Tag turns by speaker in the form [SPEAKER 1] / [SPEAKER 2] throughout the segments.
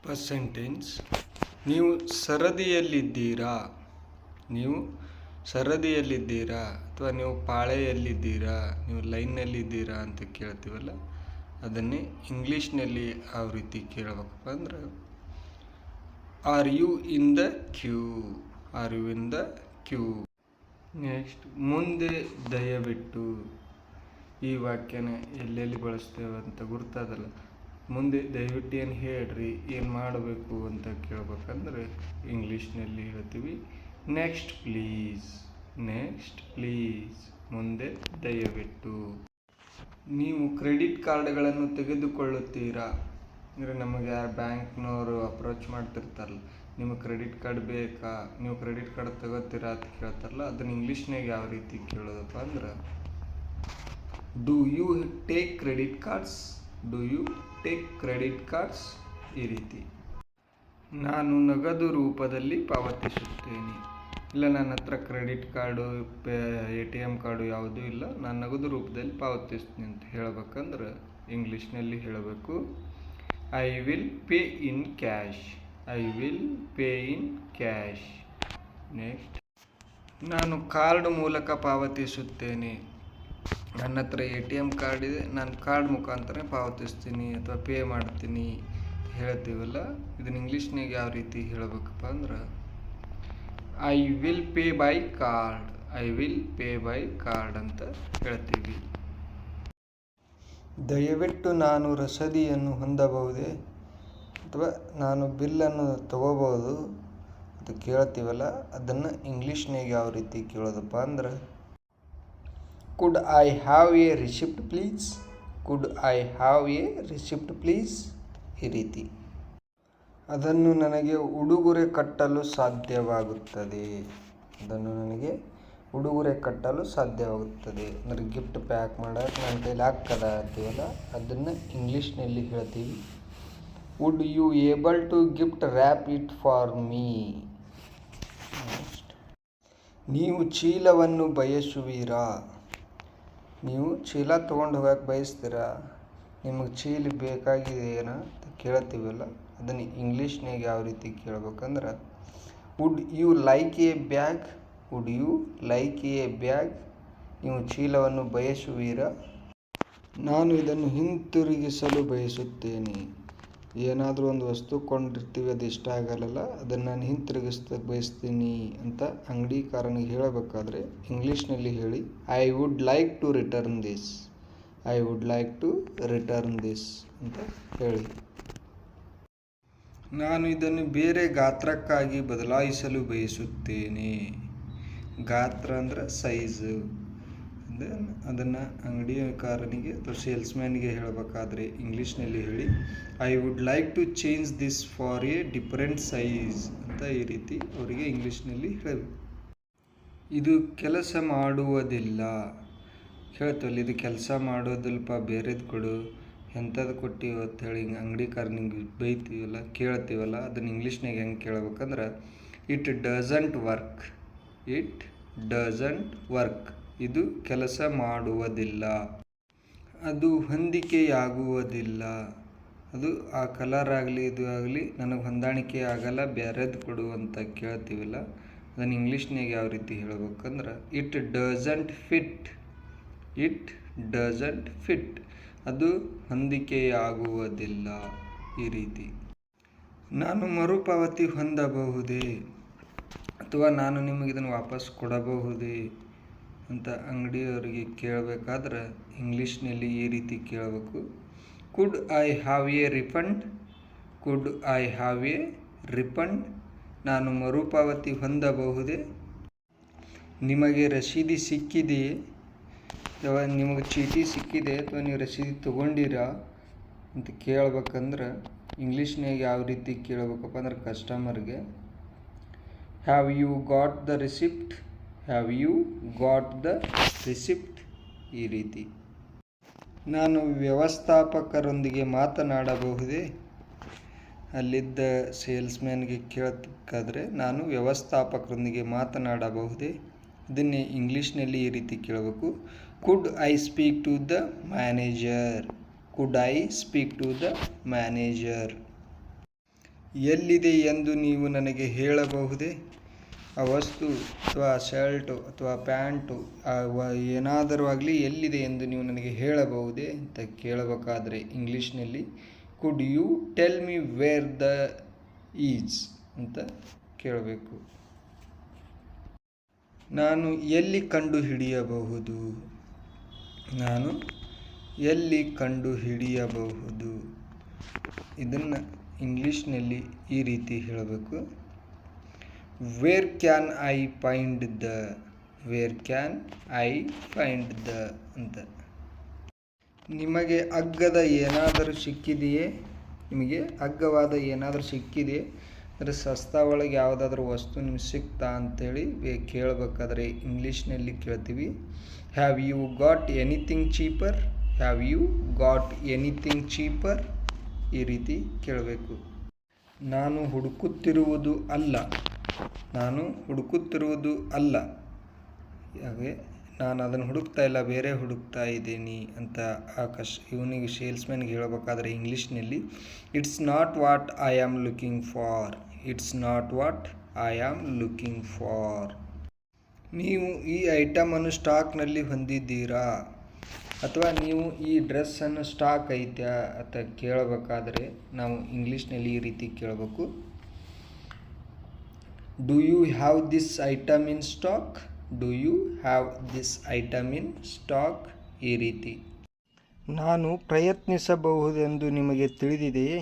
[SPEAKER 1] First sentence, ನೀವು ಸರದಿಯಲ್ಲಿದ್ದೀರಾ. ನೀವು ಸರದಿಯಲ್ಲಿದ್ದೀರಾ ಅಥವಾ ನೀವು ಪಾಳೆಯಲ್ಲಿದ್ದೀರಾ, ನೀವು ಲೈನ್ನಲ್ಲಿದ್ದೀರಾ ಅಂತ ಕೇಳ್ತೀವಲ್ಲ, ಅದನ್ನೇ ಇಂಗ್ಲೀಷ್ನಲ್ಲಿ ಯಾವ ರೀತಿ ಕೇಳಬೇಕಪ್ಪ ಅಂದ್ರೆ, are you in the queue. Are you in the queue. Next, ಮುಂದೆ ದಯವಿಟ್ಟು. ಈ ವಾಕ್ಯನ ಎಲ್ಲೆಲ್ಲಿ ಬಳಸ್ತೇವೆ ಅಂತ ಗುರ್ತದಲ್ಲ. ಮುಂದೆ ದಯವಿಟ್ಟು ಏನು ಹೇಳ್ರಿ, ಏನು ಮಾಡಬೇಕು ಅಂತ ಕೇಳ್ಬೇಕಂದ್ರೆ ಇಂಗ್ಲೀಷ್ನಲ್ಲಿ ಹೇಳ್ತೀವಿ ನೆಕ್ಸ್ಟ್ ಪ್ಲೀಸ್. ನೆಕ್ಸ್ಟ್ ಪ್ಲೀಸ್, ಮುಂದೆ ದಯವಿಟ್ಟು. ನೀವು ಕ್ರೆಡಿಟ್ ಕಾರ್ಡ್ಗಳನ್ನು ತೆಗೆದುಕೊಳ್ಳುತ್ತೀರಾ ಅಂದರೆ ನಮಗೆ ಯಾರು ಬ್ಯಾಂಕ್ನವರು ಅಪ್ರೋಚ್ ಮಾಡ್ತಿರ್ತಾರಲ್ಲ, ನಿಮಗೆ ಕ್ರೆಡಿಟ್ ಕಾರ್ಡ್ ಬೇಕಾ, ನೀವು ಕ್ರೆಡಿಟ್ ಕಾರ್ಡ್ ತಗೋತೀರಾ ಅಂತ ಕೇಳ್ತಾರಲ್ಲ, ಅದನ್ನು ಇಂಗ್ಲೀಷ್ನಾಗ ಯಾವ ರೀತಿ ಕೇಳೋದಪ್ಪ ಅಂದ್ರೆ, do you take credit cards. Do you take credit cards. ಈ ರೀತಿ. ನಾನು ನಗದು ರೂಪದಲ್ಲಿ ಪಾವತಿಸುತ್ತೇನೆ. ಇಲ್ಲ, ನನ್ನ ಹತ್ರ ಕ್ರೆಡಿಟ್ ಕಾರ್ಡು ATM ಕಾರ್ಡು ಯಾವುದೂ ಇಲ್ಲ, ನಾನು ನಗದು ರೂಪದಲ್ಲಿ ಪಾವತಿಸ್ತೀನಿ ಅಂತ ಹೇಳ್ಬೇಕಂದ್ರೆ ಇಂಗ್ಲೀಷ್ನಲ್ಲಿ ಹೇಳಬೇಕು, I will pay in cash. I will pay in cash. Next, ನಾನು ಕಾರ್ಡ್ ಮೂಲಕ ಪಾವತಿಸುತ್ತೇನೆ. ನನ್ನ ಹತ್ರ ATM ಕಾರ್ಡ್ ಇದೆ, ನಾನು ಕಾರ್ಡ್ ಮುಖಾಂತರ ಪಾವತಿಸ್ತೀನಿ ಅಥವಾ ಪೇ ಮಾಡ್ತೀನಿ ಹೇಳ್ತೀವಲ್ಲ, ಇದನ್ನು ಇಂಗ್ಲೀಷ್ನಾಗ ಯಾವ ರೀತಿ ಹೇಳಬೇಕಪ್ಪ ಅಂದ್ರೆ, I will pay by card. I will pay by card ಅಂತ ಹೇಳ್ತೀವಿ. ದಯವಿಟ್ಟು ನಾನು ರಸೀದಿಯನ್ನು ಹೊಂದಬಹುದೇ ಅಥವಾ ನಾನು ಬಿಲ್ಲನ್ನು ತಗೋಬಹುದು ಅಂತ ಕೇಳ್ತೀವಲ್ಲ, ಅದನ್ನು ಇಂಗ್ಲೀಷ್ನಾಗ ಯಾವ ರೀತಿ ಕೇಳೋದಪ್ಪ ಅಂದ್ರೆ, could I have A receipt please. Could I have A receipt please. ಈ ರೀತಿ. ಅದನ್ನು ನನಗೆ ಉಡುಗೊರೆ ಕಟ್ಟಲು ಸಾಧ್ಯವಾಗುತ್ತದೆ. ಅದನ್ನು ನನಗೆ ಉಡುಗೊರೆ ಕಟ್ಟಲು ಸಾಧ್ಯವಾಗುತ್ತದೆ ಅಂದರೆ ಗಿಫ್ಟ್ ಪ್ಯಾಕ್ ಮಾಡೋಕೆ ನನ್ನ ಕೈಲಿ ಆಗ್ತದ ಅಂತೀವಲ್ಲ, ಅದನ್ನು ಇಂಗ್ಲೀಷ್ನಲ್ಲಿ ಹೇಳ್ತೀವಿ, would you able to gift wrap it for me. ನೀವು ಚೀಲವನ್ನು ಬಯಸುವಿರಾ. ನೀವು ಚೀಲ ತೊಗೊಂಡು ಹೋಗಕ್ಕೆ ಬಯಸ್ತೀರಾ, ನಿಮಗೆ ಚೀಲ ಬೇಕಾಗಿದೆ ಏನೋ ಅಂತ ಕೇಳ್ತೀವಲ್ಲ, ಅದನ್ನು ಇಂಗ್ಲೀಷ್ನಾಗ ಯಾವ ರೀತಿ ಕೇಳ್ಬೇಕಂದ್ರೆ, would you like a bag. Would you like a bag. ನೀವು ಚೀಲವನ್ನು ಬಯಸುವಿರಾ. ನಾನು ಇದನ್ನು ಹಿಂತಿರುಗಿಸಲು ಬಯಸುತ್ತೇನೆ. ಏನಾದರೂ ಒಂದು ವಸ್ತು ಕೊಂಡಿರ್ತೀವಿ, ಅದು ಇಷ್ಟ ಆಗಲ್ಲ, ಅದನ್ನು ನಾನು ಹಿಂತಿರುಗಿಸ್ಲಿಕ್ಕೆ ಬಯಸ್ತೀನಿ ಅಂತ ಅಂಗಡಿಕಾರನಿಗೆ ಹೇಳಬೇಕಾದ್ರೆ ಇಂಗ್ಲೀಷ್ನಲ್ಲಿ ಹೇಳಿ, I would like to return this. I would like to return this ಅಂತ ಹೇಳಿ. ನಾನು ಇದನ್ನು ಬೇರೆ ಗಾತ್ರಕ್ಕಾಗಿ ಬದಲಾಯಿಸಲು ಬಯಸುತ್ತೇನೆ. ಗಾತ್ರ ಅಂದರೆ ಸೈಜು. ಅದನ್ನು ಅಂಗಡಿಕಾರನಿಗೆ ಅಥವಾ ಸೇಲ್ಸ್ಮ್ಯಾನಿಗೆ ಹೇಳಬೇಕಾದ್ರೆ ಇಂಗ್ಲೀಷ್ನಲ್ಲಿ ಹೇಳಿ, I would like to change this for a different size ಅಂತ ಈ ರೀತಿ ಅವರಿಗೆ ಇಂಗ್ಲೀಷ್ನಲ್ಲಿ ಹೇಳಬೇಕು. ಇದು ಕೆಲಸ ಮಾಡುವುದಿಲ್ಲ ಹೇಳ್ತೀವಲ್ಲ, ಇದು ಕೆಲಸ ಮಾಡೋದಿಲ್ಲಪ್ಪ, ಬೇರೆದು ಕೊಡು, ಎಂಥದ್ದು ಕೊಟ್ಟಿವ ಅಂತ ಹೇಳಿ ಅಂಗಡಿಕಾರನಿಗೆ ಬೈತೀವಲ್ಲ, ಕೇಳ್ತೀವಲ್ಲ, ಅದನ್ನು ಇಂಗ್ಲೀಷ್ನಾಗ ಹೆಂಗೆ ಕೇಳ್ಬೇಕಂದ್ರೆ, it doesn't work. It doesn't work. ಇದು ಕೆಲಸ ಮಾಡುವುದಿಲ್ಲ. ಅದು ಹೊಂದಿಕೆಯಾಗುವುದಿಲ್ಲ. ಅದು ಆ ಕಲರ್ ಆಗಲಿ ಇದು ಆಗಲಿ ನನಗೆ ಹೊಂದಾಣಿಕೆ ಆಗಲ್ಲ, ಬೇರೆದು ಕೊಡು ಅಂತ ಕೇಳ್ತೀವಲ್ಲ, ಅದನ್ನು ಇಂಗ್ಲೀಷ್ನಾಗ ಯಾವ ರೀತಿ ಹೇಳ್ಬೇಕಂದ್ರೆ, it doesn't fit. It doesn't fit. ಅದು ಹೊಂದಿಕೆಯಾಗುವುದಿಲ್ಲ. ಈ ರೀತಿ. ನಾನು ಮರುಪಾವತಿ ಹೊಂದಬಹುದೇ ಅಥವಾ ನಾನು ನಿಮಗೆ ಇದನ್ನು ವಾಪಸ್ ಕೊಡಬಹುದೇ ಅಂತ ಅಂಗಡಿಯವರಿಗೆ ಕೇಳಬೇಕಾದ್ರೆ ಇಂಗ್ಲೀಷ್ನಲ್ಲಿ ಈ ರೀತಿ ಕೇಳಬೇಕು, could I have A refund. Could I have A refund. ನಾನು ಮರುಪಾವತಿ ಹೊಂದಬಹುದೇ. ನಿಮಗೆ ರಸೀದಿ ಸಿಕ್ಕಿದೆಯೇ ಅಥವಾ ನಿಮಗೆ ಚೀಟಿ ಸಿಕ್ಕಿದೆ ಅಥವಾ ನೀವು ರಸೀದಿ ತೊಗೊಂಡಿರಾ ಅಂತ ಕೇಳ್ಬೇಕಂದ್ರೆ ಇಂಗ್ಲೀಷ್ನಾಗ ಯಾವ ರೀತಿ ಕೇಳಬೇಕಪ್ಪ ಅಂದ್ರೆ, ಕಸ್ಟಮರ್ಗೆ have you got the receipt. Have you got the receipt. ಈ ರೀತಿ. ನಾನು ವ್ಯವಸ್ಥಾಪಕರೊಂದಿಗೆ ಮಾತನಾಡಬಹುದೇ. ಅಲ್ಲಿದ್ದ ಸೇಲ್ಸ್ಮ್ಯಾನ್ಗೆ ಕೇಳಬೇಕಾದ್ರೆ ನಾನು ವ್ಯವಸ್ಥಾಪಕರೊಂದಿಗೆ ಮಾತನಾಡಬಹುದೇ. ಇದನ್ನೇ ಇಂಗ್ಲೀಷ್ನಲ್ಲಿ ಈ ರೀತಿ ಕೇಳಬೇಕು, could I speak to the manager. Could I speak to the manager. ಎಲ್ಲಿದೆ ಎಂದು ನೀವು ನನಗೆ ಹೇಳಬಹುದೇ? ಆ ವಸ್ತು ಅಥವಾ ಶರ್ಟು ಅಥವಾ ಪ್ಯಾಂಟು ಏನಾದರೂ ಆಗಲಿ ಎಲ್ಲಿದೆ ಎಂದು ನೀವು ನನಗೆ ಹೇಳಬಹುದೇ ಅಂತ ಕೇಳಬೇಕಾದ್ರೆ ಇಂಗ್ಲೀಷ್ನಲ್ಲಿ could you tell me where the is ಅಂತ ಕೇಳಬೇಕು. ನಾನು ಎಲ್ಲಿ ಕಂಡುಹಿಡಿಯಬಹುದು? ನಾನು ಎಲ್ಲಿ ಕಂಡುಹಿಡಿಯಬಹುದು? ಇದನ್ನು ಇಂಗ್ಲೀಷ್ನಲ್ಲಿ ಈ ರೀತಿ ಹೇಳಬೇಕು. Where can I find the? Where can I find the ಅಂತ. ನಿಮಗೆ ಅಗ್ಗದ ಏನಾದರೂ ಸಿಕ್ಕಿದೆಯೇ? ನಿಮಗೆ ಅಗ್ಗವಾದ ಏನಾದರೂ ಸಿಕ್ಕಿದೆಯೇ ಅಂದರೆ ಸಸ್ತಾ ಒಳಗೆ ಯಾವುದಾದ್ರೂ ವಸ್ತು ನಿಮ್ಗೆ ಸಿಕ್ತಾ ಅಂತೇಳಿ ಕೇಳಬೇಕಾದ್ರೆ ಇಂಗ್ಲೀಷ್ನಲ್ಲಿ ಕೇಳ್ತೀವಿ have you got anything cheaper? Have you got anything cheaper? ಈ ರೀತಿ ಕೇಳಬೇಕು. ನಾನು ಹುಡುಕುತ್ತಿರುವುದು ಅಲ್ಲ. ನಾನು ಹುಡುಕುತ್ತಿರುವುದು ಅಲ್ಲ. ಹಾಗೆ ನಾನು ಅದನ್ನು ಹುಡುಕ್ತಾ ಇಲ್ಲ, ಬೇರೆ ಹುಡುಕ್ತಾ ಇದ್ದೀನಿ ಅಂತ ಇವನಿಗೆ ಸೇಲ್ಸ್ಮ್ಯಾನ್ಗೆ ಹೇಳಬೇಕಾದ್ರೆ ಇಂಗ್ಲೀಷ್ನಲ್ಲಿ it's not what I am looking for. It's not what I am looking for. ನೀವು ಈ ಐಟಮನ್ನು ಸ್ಟಾಕ್ನಲ್ಲಿ ಹೊಂದಿದ್ದೀರಾ? ಅಥವಾ ನೀವು ಈ ಡ್ರೆಸ್ಸನ್ನು ಸ್ಟಾಕ್ ಐತ್ಯಾ ಅಂತ ಕೇಳಬೇಕಾದ್ರೆ ನಾವು ಇಂಗ್ಲೀಷ್ನಲ್ಲಿ ಈ ರೀತಿ ಕೇಳಬೇಕು. Do you have this item in stock? Do you have this item in stock? ಈ ರೀತಿ. ನಾನು ಪ್ರಯತ್ನಿಸಬಹುದೆಂದು ನಿಮಗೆ ತಿಳಿದಿದೆಯೇ?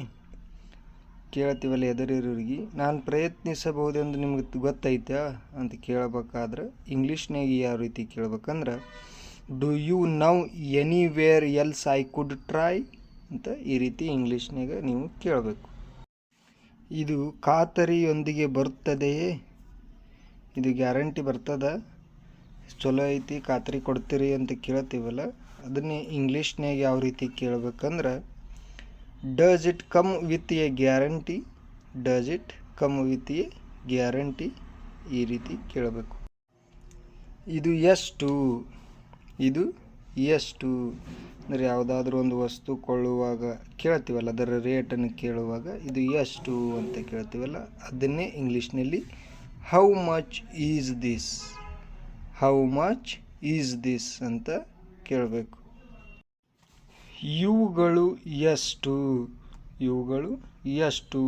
[SPEAKER 1] ಕೇಳ್ತೀವಲ್ಲ ಎದುರಿರೋರಿಗೆ, ನಾನು ಪ್ರಯತ್ನಿಸಬಹುದೆಂದು ನಿಮಗೆ ಗೊತ್ತೈತಾ ಅಂತ ಕೇಳಬೇಕಾದ್ರೆ ಇಂಗ್ಲೀಷ್ನಾಗ ಯಾವ ರೀತಿ ಕೇಳ್ಬೇಕಂದ್ರೆ do you know anywhere else I could try ಅಂತ ಈ ರೀತಿ ಇಂಗ್ಲೀಷ್ನಾಗ ನೀವು ಕೇಳಬೇಕು. ಇದು ಖಾತರಿಯೊಂದಿಗೆ ಬರುತ್ತದೆಯೇ? ಇದು ಗ್ಯಾರಂಟಿ ಬರ್ತದ? ಚಲೋ ಐತಿ, ಖಾತರಿ ಕೊಡ್ತೀರಿ ಅಂತ ಕೇಳ್ತೀವಲ್ಲ, ಅದನ್ನೇ ಇಂಗ್ಲೀಷ್ನಾಗ ಯಾವ ರೀತಿ ಕೇಳಬೇಕಂದ್ರೆ does it come with a guarantee? Does it come with a guarantee? ಈ ರೀತಿ ಕೇಳಬೇಕು. ಇದು ಎಷ್ಟು? ಇದು ಎಷ್ಟು ಅಂದರೆ ಯಾವುದಾದ್ರೂ ಒಂದು ವಸ್ತು ಕೊಳ್ಳುವಾಗ ಕೇಳ್ತೀವಲ್ಲ, ಅದರ ರೇಟನ್ನು ಕೇಳುವಾಗ ಇದು ಎಷ್ಟು ಅಂತ ಕೇಳ್ತೀವಲ್ಲ, ಅದನ್ನೇ ಇಂಗ್ಲೀಷ್ನಲ್ಲಿ how much is this? How much is this ಅಂತ ಕೇಳಬೇಕು. ಇವುಗಳು ಎಷ್ಟು? ಇವುಗಳು ಎಷ್ಟು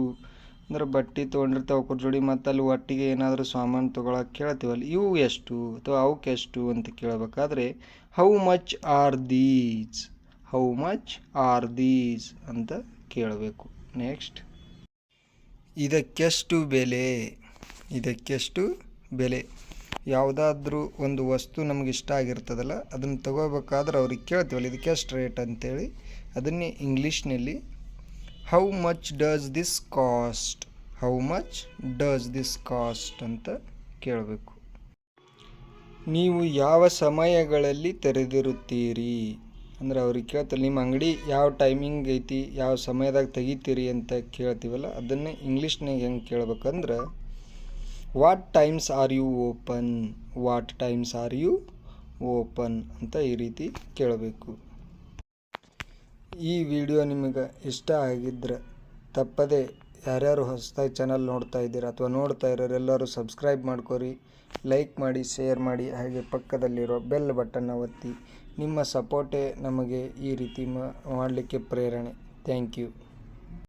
[SPEAKER 1] ಅಂದ್ರೆ ಬಟ್ಟೆ ತೊಗೊಂಡಿರ್ತಾವೆ ಅವ್ರ ಜೋಡಿ, ಮತ್ತು ಅಲ್ಲಿ ಒಟ್ಟಿಗೆ ಏನಾದರೂ ಸಾಮಾನು ತೊಗೊಳಕ್ಕೆ ಕೇಳ್ತೀವಲ್ಲ, ಇವು ಎಷ್ಟು ಅಥವಾ ಅವಕ್ಕೆ ಎಷ್ಟು ಅಂತ ಕೇಳಬೇಕಾದ್ರೆ how much are these? How much are these ಅಂತ ಕೇಳಬೇಕು. ನೆಕ್ಸ್ಟ್, ಇದಕ್ಕೆಷ್ಟು ಬೆಲೆ? ಇದಕ್ಕೆಷ್ಟು ಬೆಲೆ? ಯಾವುದಾದ್ರೂ ಒಂದು ವಸ್ತು ನಮ್ಗೆ ಇಷ್ಟ ಆಗಿರ್ತದಲ್ಲ, ಅದನ್ನು ತಗೋಬೇಕಾದ್ರೆ ಅವ್ರಿಗೆ ಕೇಳ್ತೀವಲ್ಲ ಇದಕ್ಕೆಷ್ಟು ರೇಟ್ ಅಂತೇಳಿ, ಅದನ್ನೇ ಇಂಗ್ಲೀಷ್ನಲ್ಲಿ how much does this cost? How much does this cost ಅಂತ ಕೇಳಬೇಕು. ನೀವು ಯಾವ ಸಮಯಗಳಲ್ಲಿ ತೆರೆದಿರುತ್ತೀರಿ ಅಂದರೆ ಅವ್ರಿಗೆ ಕೇಳ್ತಾರೆ ನಿಮ್ಮ ಅಂಗಡಿ ಯಾವ ಟೈಮಿಂಗ್ ಐತಿ, ಯಾವ ಸಮಯದಾಗ ತೆಗಿತೀರಿ ಅಂತ ಕೇಳ್ತೀವಲ್ಲ, ಅದನ್ನೇ ಇಂಗ್ಲೀಷ್ನಾಗ ಹೆಂಗೆ ಕೇಳ್ಬೇಕಂದ್ರೆ what times are you open? What times are you open ಅಂತ ಈ ರೀತಿ ಕೇಳಬೇಕು. ಈ ವಿಡಿಯೋ ನಿಮಗೆ ಇಷ್ಟ ಆಗಿದ್ರೆ ತಪ್ಪದೆ ಯಾರ್ಯಾರು ಹೊಸದಾಗಿ ಚಾನಲ್ ನೋಡ್ತಾ ಇದ್ದೀರಾ ಅಥವಾ ನೋಡ್ತಾ ಇರೋರೆಲ್ಲರೂ ಸಬ್ಸ್ಕ್ರೈಬ್ ಮಾಡ್ಕೊರಿ, ಲೈಕ್ ಮಾಡಿ, ಶೇರ್ ಮಾಡಿ, ಹಾಗೆ ಪಕ್ಕದಲ್ಲಿರೋ ಬೆಲ್ ಬಟನ್ನ ಒತ್ತಿ. ನಿಮ್ಮ ಸಪೋರ್ಟೇ ನಮಗೆ ಈ ರೀತಿ ಮಾಡಲಿಕ್ಕೆ ಪ್ರೇರಣೆ. Thank you.